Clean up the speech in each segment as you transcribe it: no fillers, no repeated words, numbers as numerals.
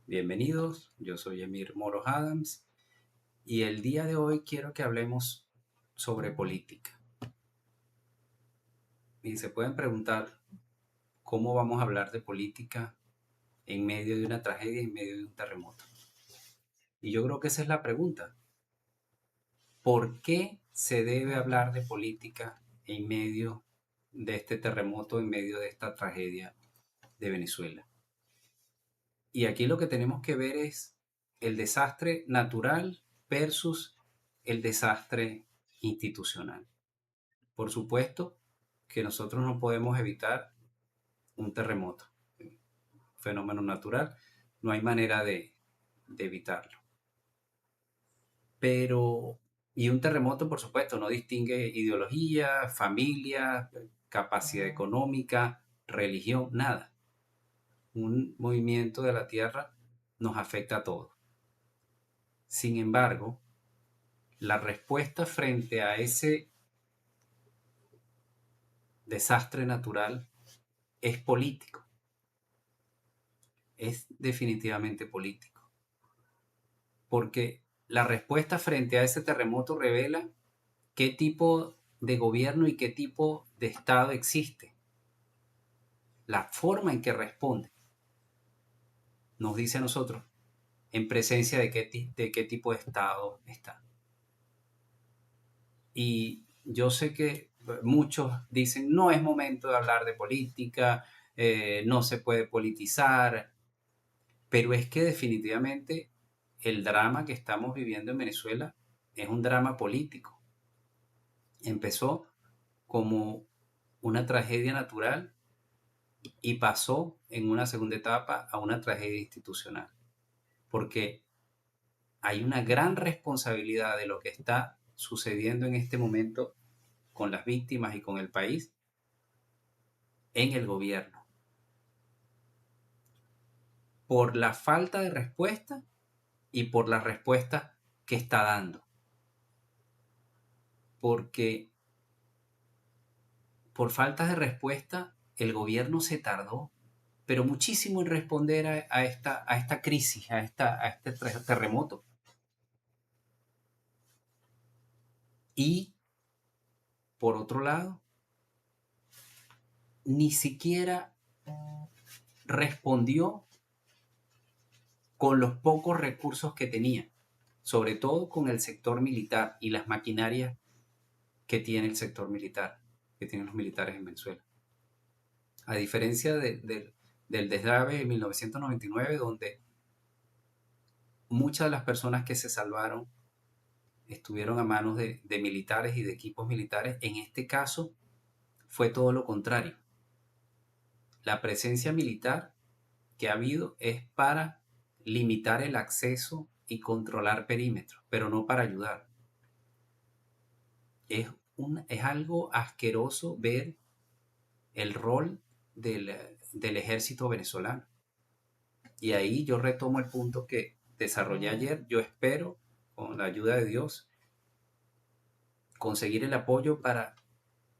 Bienvenidos, yo soy Emir Moros Adams y el día de hoy quiero que hablemos sobre política. Y se pueden preguntar cómo vamos a hablar de política en medio de una tragedia, en medio de un terremoto. Y yo creo que esa es la pregunta. ¿Por qué se debe hablar de política en medio de este terremoto, en medio de esta tragedia de Venezuela? Y aquí lo que tenemos que ver es el desastre natural versus el desastre institucional. Por supuesto que nosotros no podemos evitar un terremoto, un fenómeno natural, no hay manera de evitarlo. Pero, y un terremoto, por supuesto, no distingue ideología, familia, capacidad económica, religión, nada. Un movimiento de la Tierra nos afecta a todos. Sin embargo, la respuesta frente a ese desastre natural es político, es definitivamente político, porque la respuesta frente a ese terremoto revela qué tipo de gobierno y qué tipo de Estado existe. La forma en que responde nos dice a nosotros en presencia de qué tipo de Estado está. Y yo sé que muchos dicen, no es momento de hablar de política, no se puede politizar, pero es que definitivamente el drama que estamos viviendo en Venezuela es un drama político. Empezó como una tragedia natural y pasó en una segunda etapa a una tragedia institucional, porque hay una gran responsabilidad de lo que está sucediendo en este momento con las víctimas y con el país en el gobierno, por la falta de respuesta y por la respuesta que está dando, porque por falta de respuesta el gobierno se tardó, pero muchísimo en responder a esta crisis, a este terremoto. Y por otro lado, ni siquiera respondió con los pocos recursos que tenía, sobre todo con el sector militar y las maquinarias que tiene el sector militar, que tienen los militares en Venezuela. A diferencia del desgrave de 1999, donde muchas de las personas que se salvaron estuvieron a manos de militares y de equipos militares, en este caso fue todo lo contrario. La presencia militar que ha habido es para limitar el acceso y controlar perímetros, pero no para ayudar. Es algo asqueroso ver el rol del ejército venezolano. Y ahí yo retomo el punto que desarrollé ayer. Yo espero, con la ayuda de Dios, conseguir el apoyo para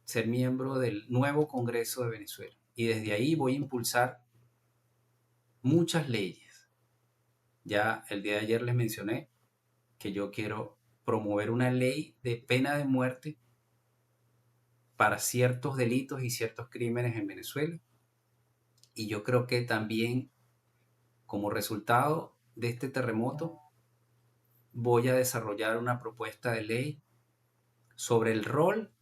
ser miembro del nuevo Congreso de Venezuela. Y desde ahí voy a impulsar muchas leyes. Ya el día de ayer les mencioné que yo quiero promover una ley de pena de muerte para ciertos delitos y ciertos crímenes en Venezuela. Y yo creo que también como resultado de este terremoto voy a desarrollar una propuesta de ley sobre el rol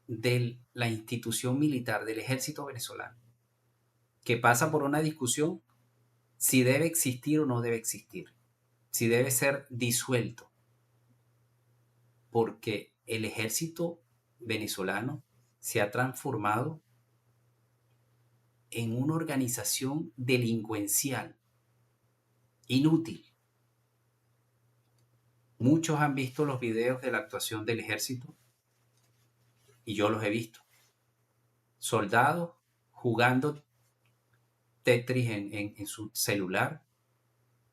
de la institución militar, del ejército venezolano, que pasa por una discusión si debe existir o no debe existir, si debe ser disuelto, porque el ejército venezolano se ha transformado en una organización delincuencial, inútil. Muchos han visto los videos de la actuación del ejército y yo los he visto. Soldados jugando Tetris en su celular,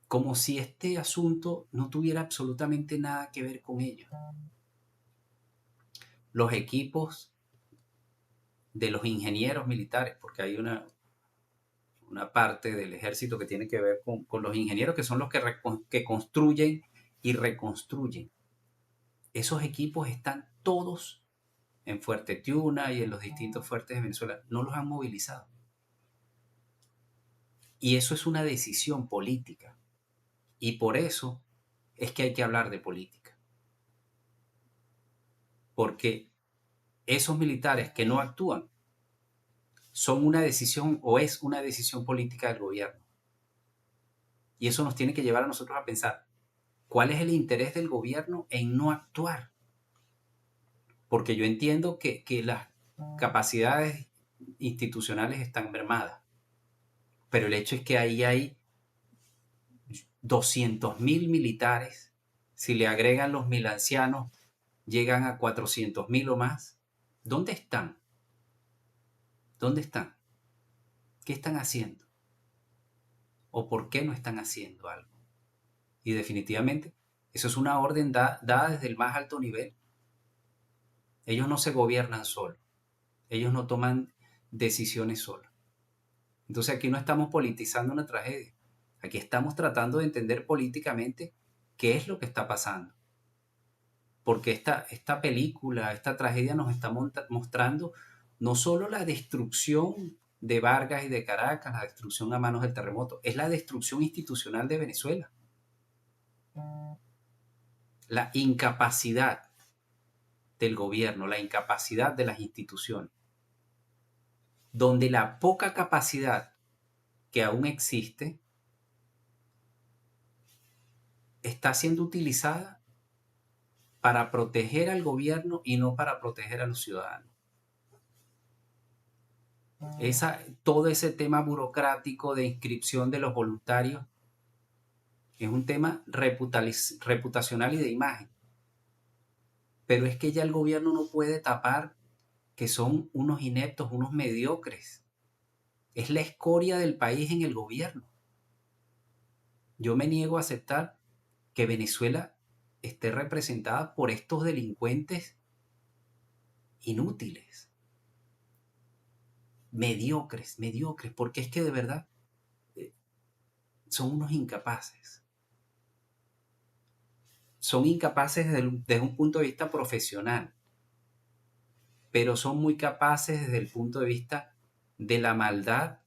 como si este asunto no tuviera absolutamente nada que ver con ellos. Los equipos de los ingenieros militares, porque hay una parte del ejército que tiene que ver con los ingenieros, que son los que construyen y reconstruyen. Esos equipos están todos en Fuerte Tiuna y en los distintos fuertes de Venezuela. No los han movilizado. Y eso es una decisión política. Y por eso es que hay que hablar de política. Porque esos militares que no actúan son una decisión o es una decisión política del gobierno. Y eso nos tiene que llevar a nosotros a pensar, ¿cuál es el interés del gobierno en no actuar? Porque yo entiendo que las capacidades institucionales están mermadas, pero el hecho es que ahí hay 200.000 militares, si le agregan los 1.000 ancianos, llegan a 400.000 o más. ¿Dónde están? ¿Dónde están? ¿Qué están haciendo? ¿O por qué no están haciendo algo? Y definitivamente, eso es una orden dada desde el más alto nivel. Ellos no se gobiernan solos. Ellos no toman decisiones solos. Entonces aquí no estamos politizando una tragedia. Aquí estamos tratando de entender políticamente qué es lo que está pasando. Porque esta película, esta tragedia nos está mostrando no solo la destrucción de Vargas y de Caracas, la destrucción a manos del terremoto, es la destrucción institucional de Venezuela. La incapacidad del gobierno, la incapacidad de las instituciones, donde la poca capacidad que aún existe está siendo utilizada para proteger al gobierno y no para proteger a los ciudadanos. Todo ese tema burocrático de inscripción de los voluntarios es un tema reputacional y de imagen. Pero es que ya el gobierno no puede tapar que son unos ineptos, unos mediocres. Es la escoria del país en el gobierno. Yo me niego a aceptar que Venezuela esté representada por estos delincuentes inútiles, mediocres, porque es que de verdad son unos incapaces. Son incapaces desde un punto de vista profesional, pero son muy capaces desde el punto de vista de la maldad,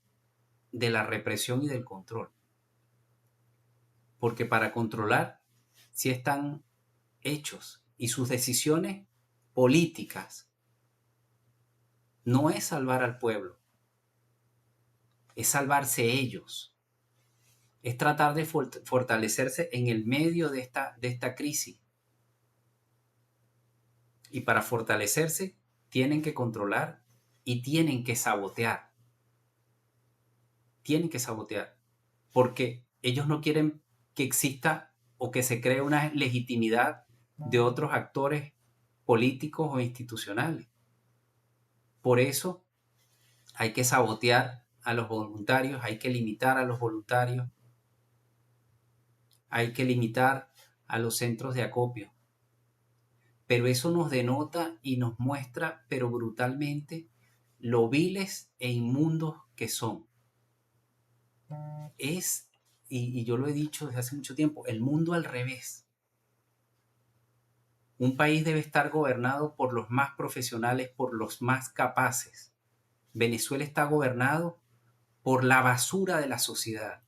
de la represión y del control. Porque para controlar sí están hechos y sus decisiones políticas no es salvar al pueblo, es salvarse ellos, es tratar de fortalecerse en el medio de esta crisis. Y para fortalecerse tienen que controlar y tienen que sabotear. Tienen que sabotear. Porque ellos no quieren que exista o que se cree una legitimidad de otros actores políticos o institucionales. Por eso hay que sabotear a los voluntarios, hay que limitar a los voluntarios, hay que limitar a los centros de acopio. Pero eso nos denota y nos muestra, pero brutalmente, lo viles e inmundos que son. Y yo lo he dicho desde hace mucho tiempo, el mundo al revés. Un país debe estar gobernado por los más profesionales, por los más capaces. Venezuela está gobernado por la basura de la sociedad.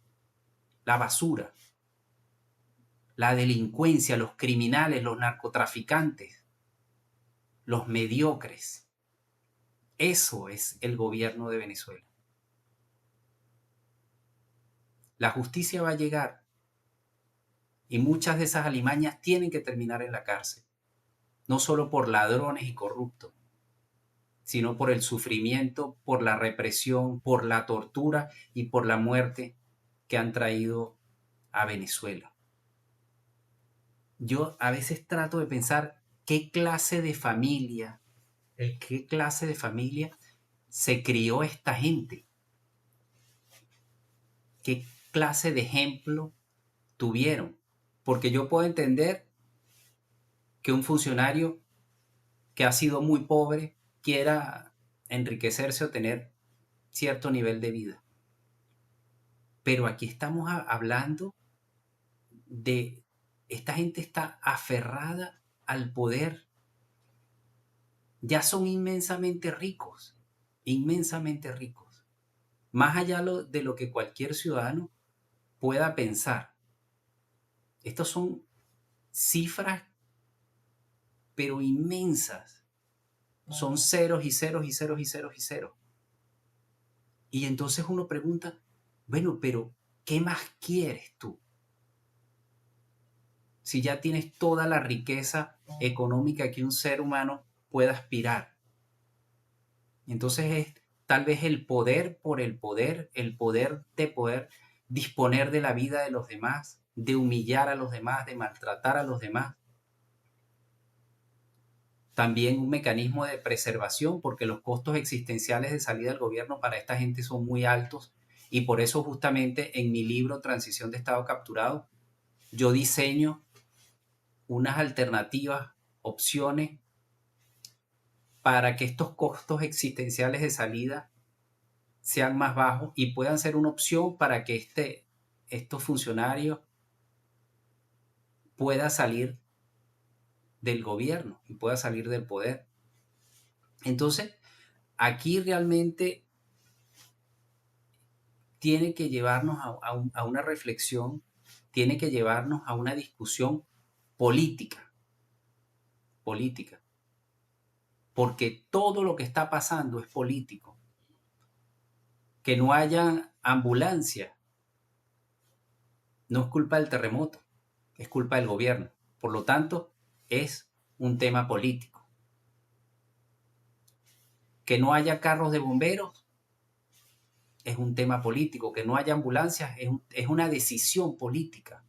La basura. La delincuencia, los criminales, los narcotraficantes, los mediocres. Eso es el gobierno de Venezuela. La justicia va a llegar y muchas de esas alimañas tienen que terminar en la cárcel. No solo por ladrones y corruptos, sino por el sufrimiento, por la represión, por la tortura y por la muerte que han traído a Venezuela. Yo a veces trato de pensar qué clase de familia se crió esta gente. ¿Qué clase de ejemplo tuvieron? Porque yo puedo entender que un funcionario que ha sido muy pobre quiera enriquecerse o tener cierto nivel de vida. Pero aquí estamos hablando de esta gente está aferrada al poder. Ya son inmensamente ricos, más allá de lo que cualquier ciudadano pueda pensar. Estos son cifras, pero inmensas. Son ceros y ceros y ceros y ceros y ceros. Y entonces uno pregunta, bueno, pero ¿qué más quieres tú? Si ya tienes toda la riqueza económica que un ser humano pueda aspirar. Entonces es tal vez el poder por el poder de poder disponer de la vida de los demás, de humillar a los demás, de maltratar a los demás. También un mecanismo de preservación, porque los costos existenciales de salida del gobierno para esta gente son muy altos, y por eso justamente en mi libro Transición de Estado Capturado, yo diseño unas alternativas, opciones, para que estos costos existenciales de salida sean más bajos y puedan ser una opción para que estos funcionarios puedan salir del gobierno y puedan salir del poder. Entonces, aquí realmente tiene que llevarnos a una reflexión, tiene que llevarnos a una discusión política, política, porque todo lo que está pasando es político. Que no haya ambulancia no es culpa del terremoto, es culpa del gobierno. Por lo tanto, es un tema político. Que no haya carros de bomberos es un tema político. Que no haya ambulancias es una decisión política.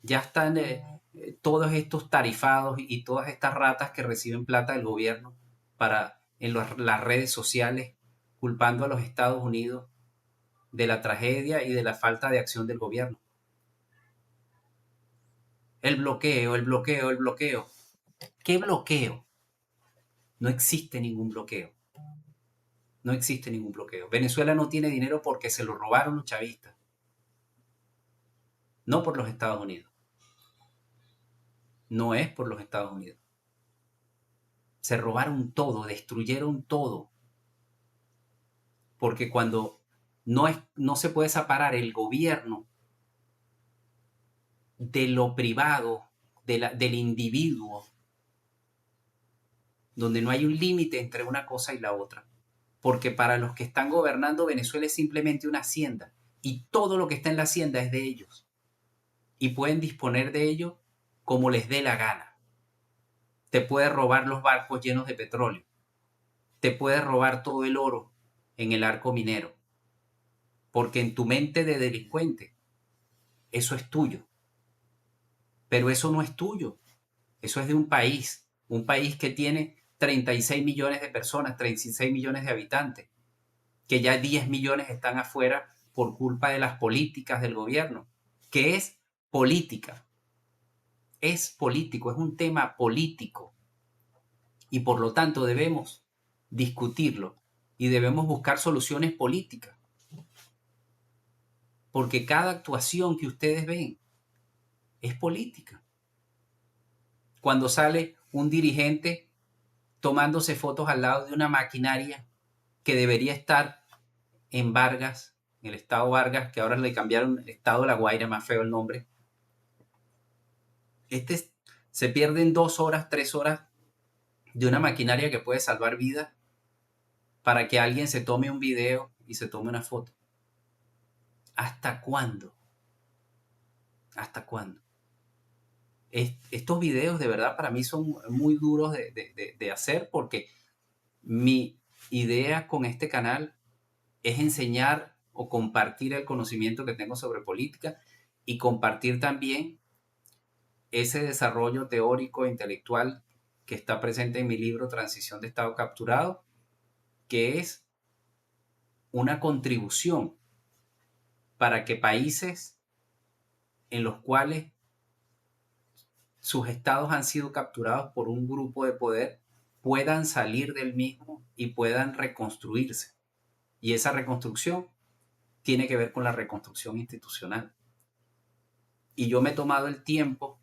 Ya están todos estos tarifados y todas estas ratas que reciben plata del gobierno en las redes sociales culpando a los Estados Unidos de la tragedia y de la falta de acción del gobierno. El bloqueo, el bloqueo, el bloqueo. ¿Qué bloqueo? No existe ningún bloqueo. No existe ningún bloqueo. Venezuela no tiene dinero porque se lo robaron los chavistas, no por los Estados Unidos. No es por los Estados Unidos. Se robaron todo, destruyeron todo. Porque cuando no se puede separar el gobierno de lo privado, del individuo, donde no hay un límite entre una cosa y la otra. Porque para los que están gobernando Venezuela es simplemente una hacienda y todo lo que está en la hacienda es de ellos y pueden disponer de ello como les dé la gana. Te puede robar los barcos llenos de petróleo, te puede robar todo el oro en el arco minero, porque en tu mente de delincuente eso es tuyo, pero eso no es tuyo, eso es de un país que tiene 36 millones de personas, 36 millones de habitantes, que ya 10 millones están afuera por culpa de las políticas del gobierno, que es política, es político, es un tema político y por lo tanto debemos discutirlo y debemos buscar soluciones políticas, porque cada actuación que ustedes ven es política. Cuando sale un dirigente tomándose fotos al lado de una maquinaria que debería estar en Vargas, en el estado Vargas, que ahora le cambiaron el estado de La Guaira, más feo el nombre. Se pierden 2 horas, 3 horas de una maquinaria que puede salvar vidas para que alguien se tome un video y se tome una foto. ¿Hasta cuándo? ¿Hasta cuándo? Estos videos de verdad para mí son muy duros de hacer porque mi idea con este canal es enseñar o compartir el conocimiento que tengo sobre política y compartir también ese desarrollo teórico e intelectual que está presente en mi libro Transición de Estado Capturado, que es una contribución para que países en los cuales sus estados han sido capturados por un grupo de poder puedan salir del mismo y puedan reconstruirse. Y esa reconstrucción tiene que ver con la reconstrucción institucional. Y yo me he tomado el tiempo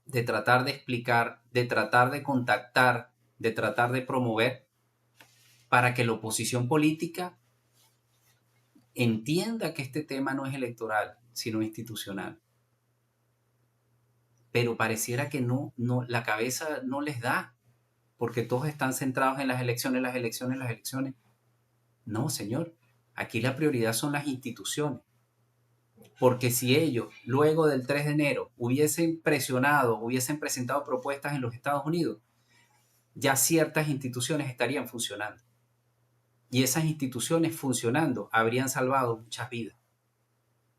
de tratar de explicar, de tratar de contactar, de tratar de promover para que la oposición política entienda que este tema no es electoral, sino institucional. Pero pareciera que no, la cabeza no les da, porque todos están centrados en las elecciones, las elecciones, las elecciones. No, señor, aquí la prioridad son las instituciones. Porque si ellos, luego del 3 de enero, hubiesen presionado, hubiesen presentado propuestas en los Estados Unidos, ya ciertas instituciones estarían funcionando. Y esas instituciones funcionando habrían salvado muchas vidas.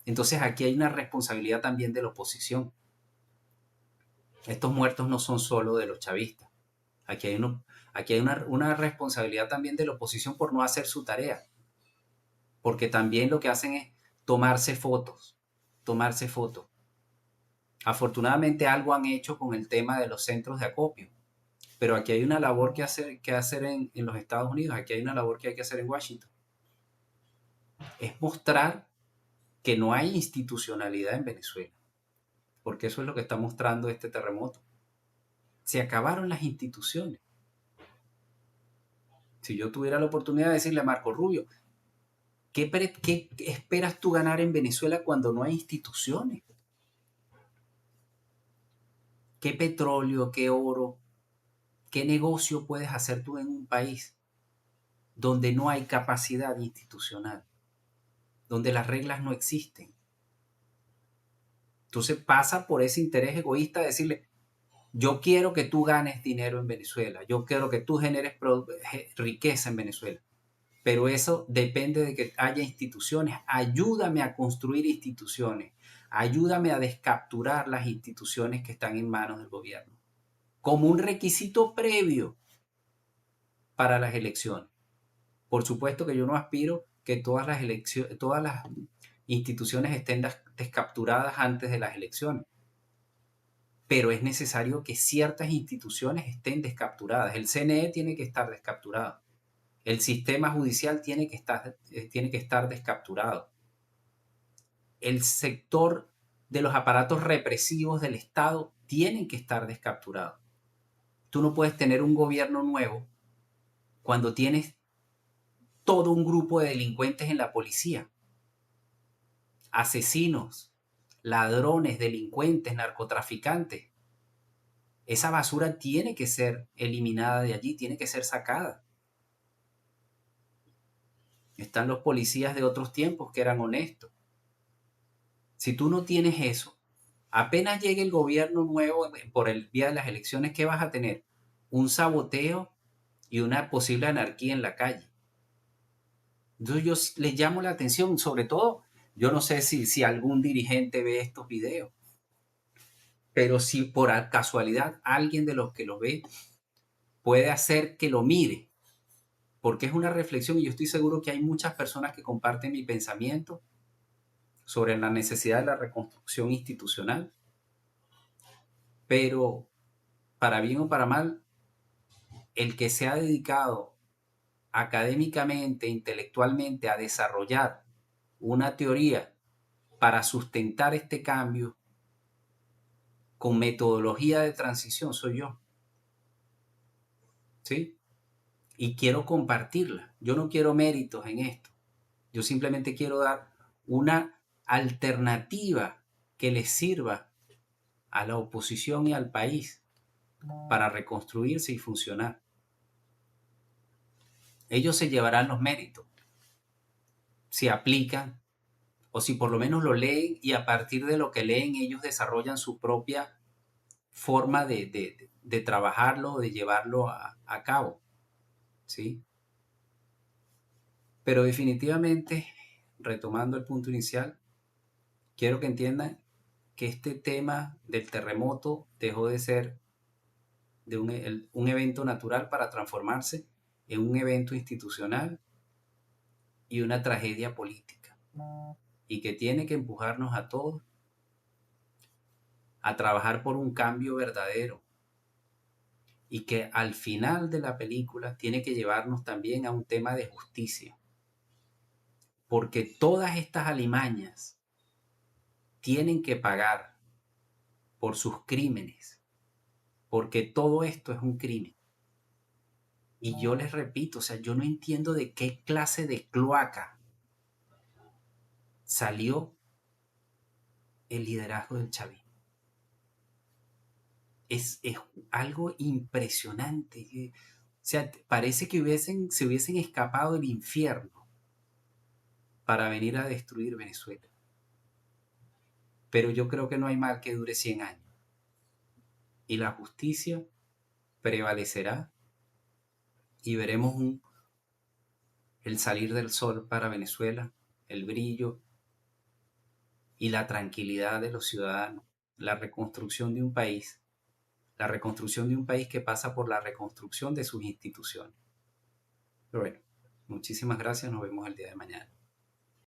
Entonces aquí hay una responsabilidad también de la oposición. Estos muertos no son solo de los chavistas. Aquí hay una responsabilidad también de la oposición por no hacer su tarea. Porque también lo que hacen es tomarse fotos. Tomarse fotos. Afortunadamente algo han hecho con el tema de los centros de acopio. Pero aquí hay una labor que hacer en los Estados Unidos. Aquí hay una labor que hay que hacer en Washington. Es mostrar que no hay institucionalidad en Venezuela. Porque eso es lo que está mostrando este terremoto. Se acabaron las instituciones. Si yo tuviera la oportunidad de decirle a Marco Rubio, ¿qué esperas tú ganar en Venezuela cuando no hay instituciones? ¿Qué petróleo, qué oro, qué negocio puedes hacer tú en un país donde no hay capacidad institucional, donde las reglas no existen? Entonces pasa por ese interés egoísta de decirle, yo quiero que tú ganes dinero en Venezuela, yo quiero que tú generes riqueza en Venezuela, pero eso depende de que haya instituciones. Ayúdame a construir instituciones, ayúdame a descapturar las instituciones que están en manos del gobierno, como un requisito previo para las elecciones. Por supuesto que yo no aspiro que todas las instituciones estén descapturadas antes de las elecciones, pero es necesario que ciertas instituciones estén descapturadas. El CNE tiene que estar descapturado. El sistema judicial tiene que estar descapturado. El sector de los aparatos represivos del Estado tienen que estar descapturados. Tú no puedes tener un gobierno nuevo cuando tienes todo un grupo de delincuentes en la policía. Asesinos, ladrones, delincuentes, narcotraficantes. Esa basura tiene que ser eliminada de allí, tiene que ser sacada. Están los policías de otros tiempos que eran honestos. Si tú no tienes eso, apenas llegue el gobierno nuevo por el día de las elecciones, ¿qué vas a tener? Un saboteo y una posible anarquía en la calle. Entonces yo les llamo la atención, sobre todo, yo no sé si algún dirigente ve estos videos, pero si por casualidad alguien de los que lo ve puede hacer que lo mire, porque es una reflexión y yo estoy seguro que hay muchas personas que comparten mi pensamiento sobre la necesidad de la reconstrucción institucional, pero para bien o para mal, el que se ha dedicado académicamente, intelectualmente a desarrollar una teoría para sustentar este cambio con metodología de transición soy yo, ¿sí? Y quiero compartirla. Yo no quiero méritos en esto. Yo simplemente quiero dar una alternativa que les sirva a la oposición y al país para reconstruirse y funcionar. Ellos se llevarán los méritos si aplican o si por lo menos lo leen y a partir de lo que leen ellos desarrollan su propia forma de trabajarlo, de llevarlo a cabo, ¿sí? Pero definitivamente, retomando el punto inicial, quiero que entiendan que este tema del terremoto dejó de ser de un evento natural para transformarse en un evento institucional y una tragedia política. Y que tiene que empujarnos a todos a trabajar por un cambio verdadero. Y que al final de la película tiene que llevarnos también a un tema de justicia. porque todas estas alimañas tienen que pagar por sus crímenes, porque todo esto es un crimen. Y yo les repito, o sea, yo no entiendo de qué clase de cloaca salió el liderazgo del chavismo. Es algo impresionante. O sea, parece que se hubiesen escapado del infierno para venir a destruir Venezuela. Pero yo creo que no hay mal que dure 100 años. Y la justicia prevalecerá y veremos el salir del sol para Venezuela, el brillo y la tranquilidad de los ciudadanos, la reconstrucción de un país, la reconstrucción de un país que pasa por la reconstrucción de sus instituciones. Pero bueno, muchísimas gracias, nos vemos el día de mañana.